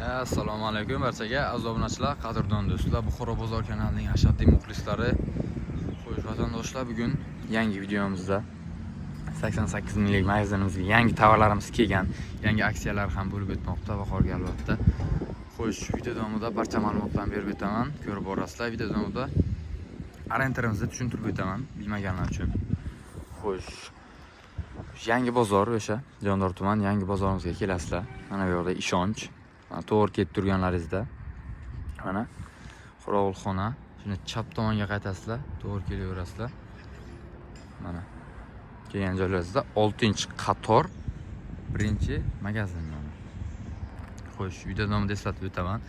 Assalomu alaykum barchaga aziz obunachilar, qadrdon do'stlar. Buxoro bozor kanalining ashaddiy muxlislari. Xo'sh, vatandoshlar, bugun yangi videomizda 88 minglik magazinimizga yangi tovarlarimiz kelgan, yangi aksiyalar ham bo'lib o'tmoqda bahorga albatta. Xo'sh, video davomida barcha ma'lumotlarni berib o'taman, ko'rib borasizlar. Video davomida orientirimizni tushuntirib o'taman bilmaganlar uchun. Xo'sh, yangi bozor o'sha Jondor tuman yangi bozorimizga kelasizlar. Mana bu yerda ishonch to'g'ri kelib turganlaringizda mana qorovulxona, shuni chap tomonga qaytasizlar, to'g'ri kelaverasizlar. Mana kelgan joylaringizda 6-qator birinchi magazin. Xo'sh, video davomida eslatib o'taman.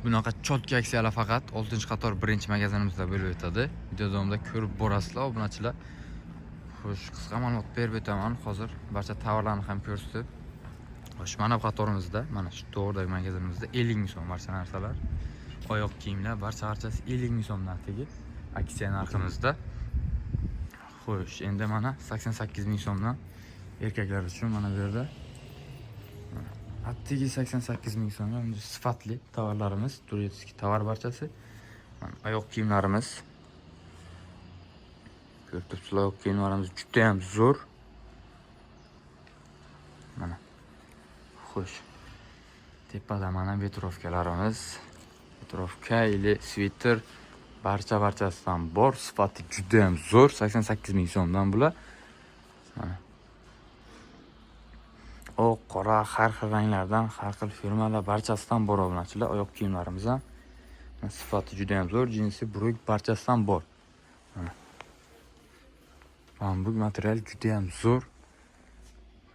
Bunaqa chotki aksiyalar faqat 6-qator birinchi magazinimizda bo'lib o'tadi. Video davomida ko'rib borasizlar obunachilar. Xo'sh, qisqa ma'lumot berib o'taman. Hozir barcha tovarlarni ham ko'rsatib. Xo'sh, mana bu qatorimizda, mana shu to'g'ridagi magazinimizda 50 ming so'm barcha narsalar, oyoq kiyimlar barchasi 50 ming so'mdan tegi aksiya narximizda. Xo'sh, endi mana 88 ming so'mdan erkaklar uchun mana bu yerda attigi 88 ming so'mga sifatli tovarlarimiz, turistik tovar barchasi. Mana oyoq kiyimlarimiz. Ko'rib turibsizlar, oyoq kiyimlarimiz juda ham zo'r. Mana xo'sh, tepada mana vetrovkalarimiz, vetrovka ili sviter barchasidan bor, sifati juda ham zo'r, 88 ming so'mdan bular. Mana oq, qora, har xil ranglardan, har xil firmalar barchasidan bor obunachilar. Oyoq kiyimlarimiz ham sifati juda ham zo'r, jinsi, bruk barchasidan bor. Mana bambuk material juda ham zo'r.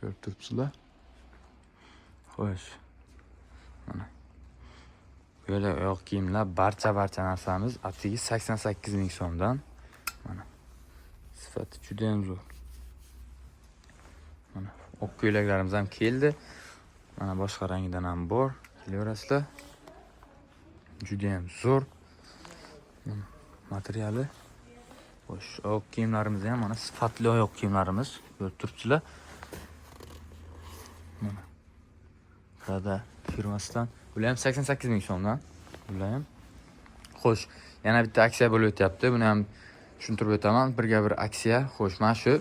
Ko'rib turibsizlar. Xo'sh. Mana böyle oyoq kiyimlar barcha narsamiz atigi 88 ming so'mdan. Mana sifati juda ham zo'r. Mana oq ko'ylaklarimiz ham keldi. Mana boshqa rangidan ham bor. Kelaverasizlar. Juda ham zo'r. Materiali. Xo'sh, oyoq kiyimlarimiz ham mana sifatli oyoq kiyimlarimiz. Ko'rib turibsizlar. Mana Prada firmasidan. Bular ham 88 ming so'mdan. Bular ham. Xo'sh, yana bitta aksiya bo'lib o'tyapti. Buni ham tushuntirib o'taman. Birga bir aksiya. Xo'sh, mana shu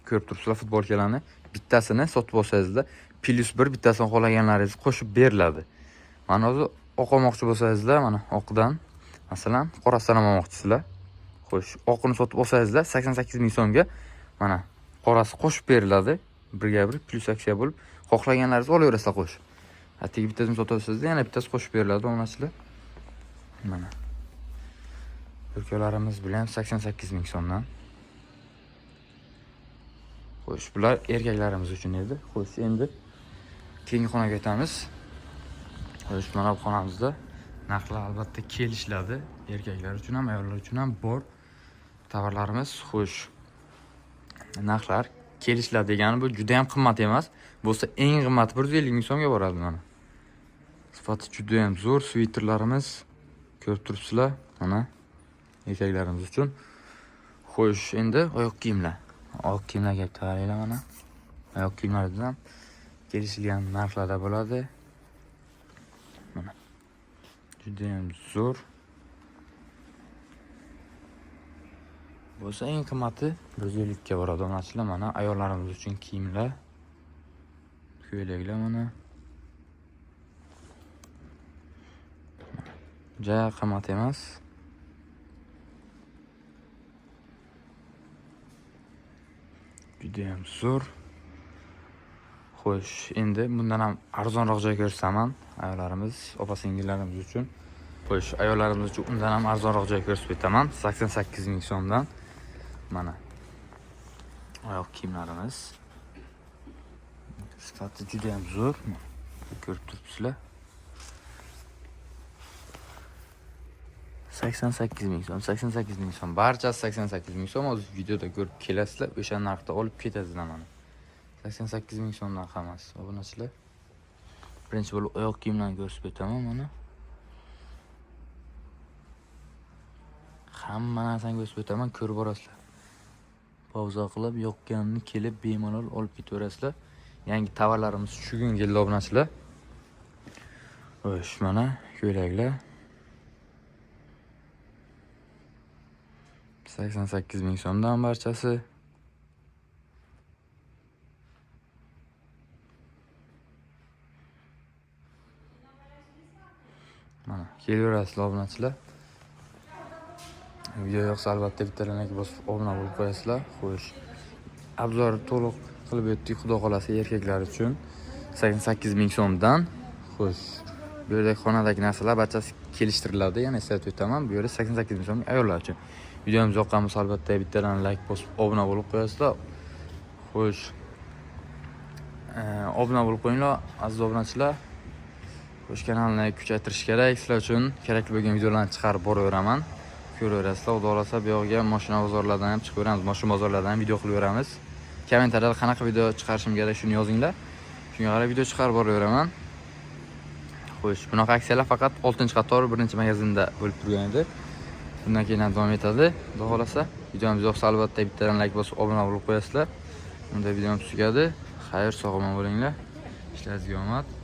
ko'rib turibsizlar futbolkalarni. Bittasini sotib olsangizda +1 bittasini xohlaganlaringiz qo'shib beriladi. Mana hozir oq olmoqchi bo'lsangizlar, mana oqdan masalan qorasidan olmoqchisizlar. Xo'sh, oqini sotib olsangizlar 88 ming so'mga mana qorasi qo'shib beriladi. Birga bir plus aksiya bo'lib, xohlaganlaringizni olaverasizlar qo'shib. Atigi bittasini sotib olsangizda yana bittasi qo'shib beriladi obunachilar. Mana ülkelarimiz bilan 88 ming so'mdan. Xo'sh, bular erkaklarimiz uchun edi. Xo'sh, endi keyingi xonaga o'tamiz. Xo'sh, mana bu xonamizda narxlar albatta kelishiladi. Erkaklar uchun ham, ayollar uchun ham bor tovarlarimiz. Xo'sh, narxlar kelishiladi degani bu juda ham qimmat emas. Bo'lsa eng qimmati 150 ming so'mga boradi mana. Sifati juda ham zo'r sviterlarimiz. Ko'rib turibsizlar, mana erkaklarimiz uchun. Xo'sh, endi oyoq kiyimlar. Oyoq kiyimlarga qaranglar mana. Oyoq kiyimlardan kelishilgan narxlarda bo'ladi. Mana. Juda ham zo'r. Bo'lsa eng qimmati 150 ga boradi obunachilar. Mana ayollarimiz uchun kiyimlar. Ko'ylaklar mana. Ja qimmat emas. Juda ham zo'r. Xo'sh, endi bundan ham arzonroq joy ko'rsaman ayollarimiz, opa-singillarimiz uchun. Xo'sh, ayollarimiz uchun undan ham arzonroq joy ko'rsatib o'taman. 88 ming so'mdan. Mana oyoq kiyimlarimiz. Sifati juda ham zo'r. Ko'rib turibsizlar. 88 ming so'm, 88 ming so'm. Barchasi 88 ming so'm. Hozir videoda ko'rib kelasizlar. O'sha narxda olib ketasizlar mana. 88 ming so'mdan hammasi obunachilar. Birinchi bo'lib oyoq kiyimlarni ko'rsatib o'taman mana. Hamma narsani ko'rsatib o'taman, ko'rib borasizlar. Pauza qilib, yoqqanini kelib bemalol olib ketaverasizlar. Yangi tovarlarimiz shu kun keldi obunachilar. Xo'sh, mana ko'ylaklar 88 ming so'mdan barchasi. Mana kelaverasizlar obunachilar. Video yoqsa albatta bitta like bosib obuna bo'lib qo'yasizlar. Xo'sh. Obzor to'liq qilib o'tdik, xudo xolasa erkaklar uchun 88 ming so'mdan. Xo'sh. Bu yerdagi xonadagi narsalar barchasi kelishtiriladi. Yana eslatib o'taman, bu yerda 88 ming so'm ayollar uchun. Videomiz yoqqan bo'lsa albatta bittadan like bosib obuna bo'lib qo'yasizlar. Xo'sh. Obuna bo'lib qo'yinglar, aziz obunachilar. Xo'sh, kanalni kuchaytirish kerak. Sizlar uchun kerakli bo'lgan videolarni chiqarib boraveraman. Ko'raverasizlar. Xudo xolasa bu yoqqa mashina bozorlardan ham chiqib beramiz. Mashina bozorlardan ham video qilib beramiz. Kommentariyada qanaqa video chiqarishim kerak shuni yozinglar. Shunga qarab video chiqarib boraveraman. Xo'sh, bunaqa aksiyalar faqat 6-qator 1-magazinda bo'lib turgan edi. Bundan keyin ham davom etadi. Xudo xolasa videomiz yoqsa albatta bittadan like bosib obuna bo'lib qo'yasizlar. Unda videomiz tugadi. Xayr, sog' omon bo'linglar. Ishlaringizga omad.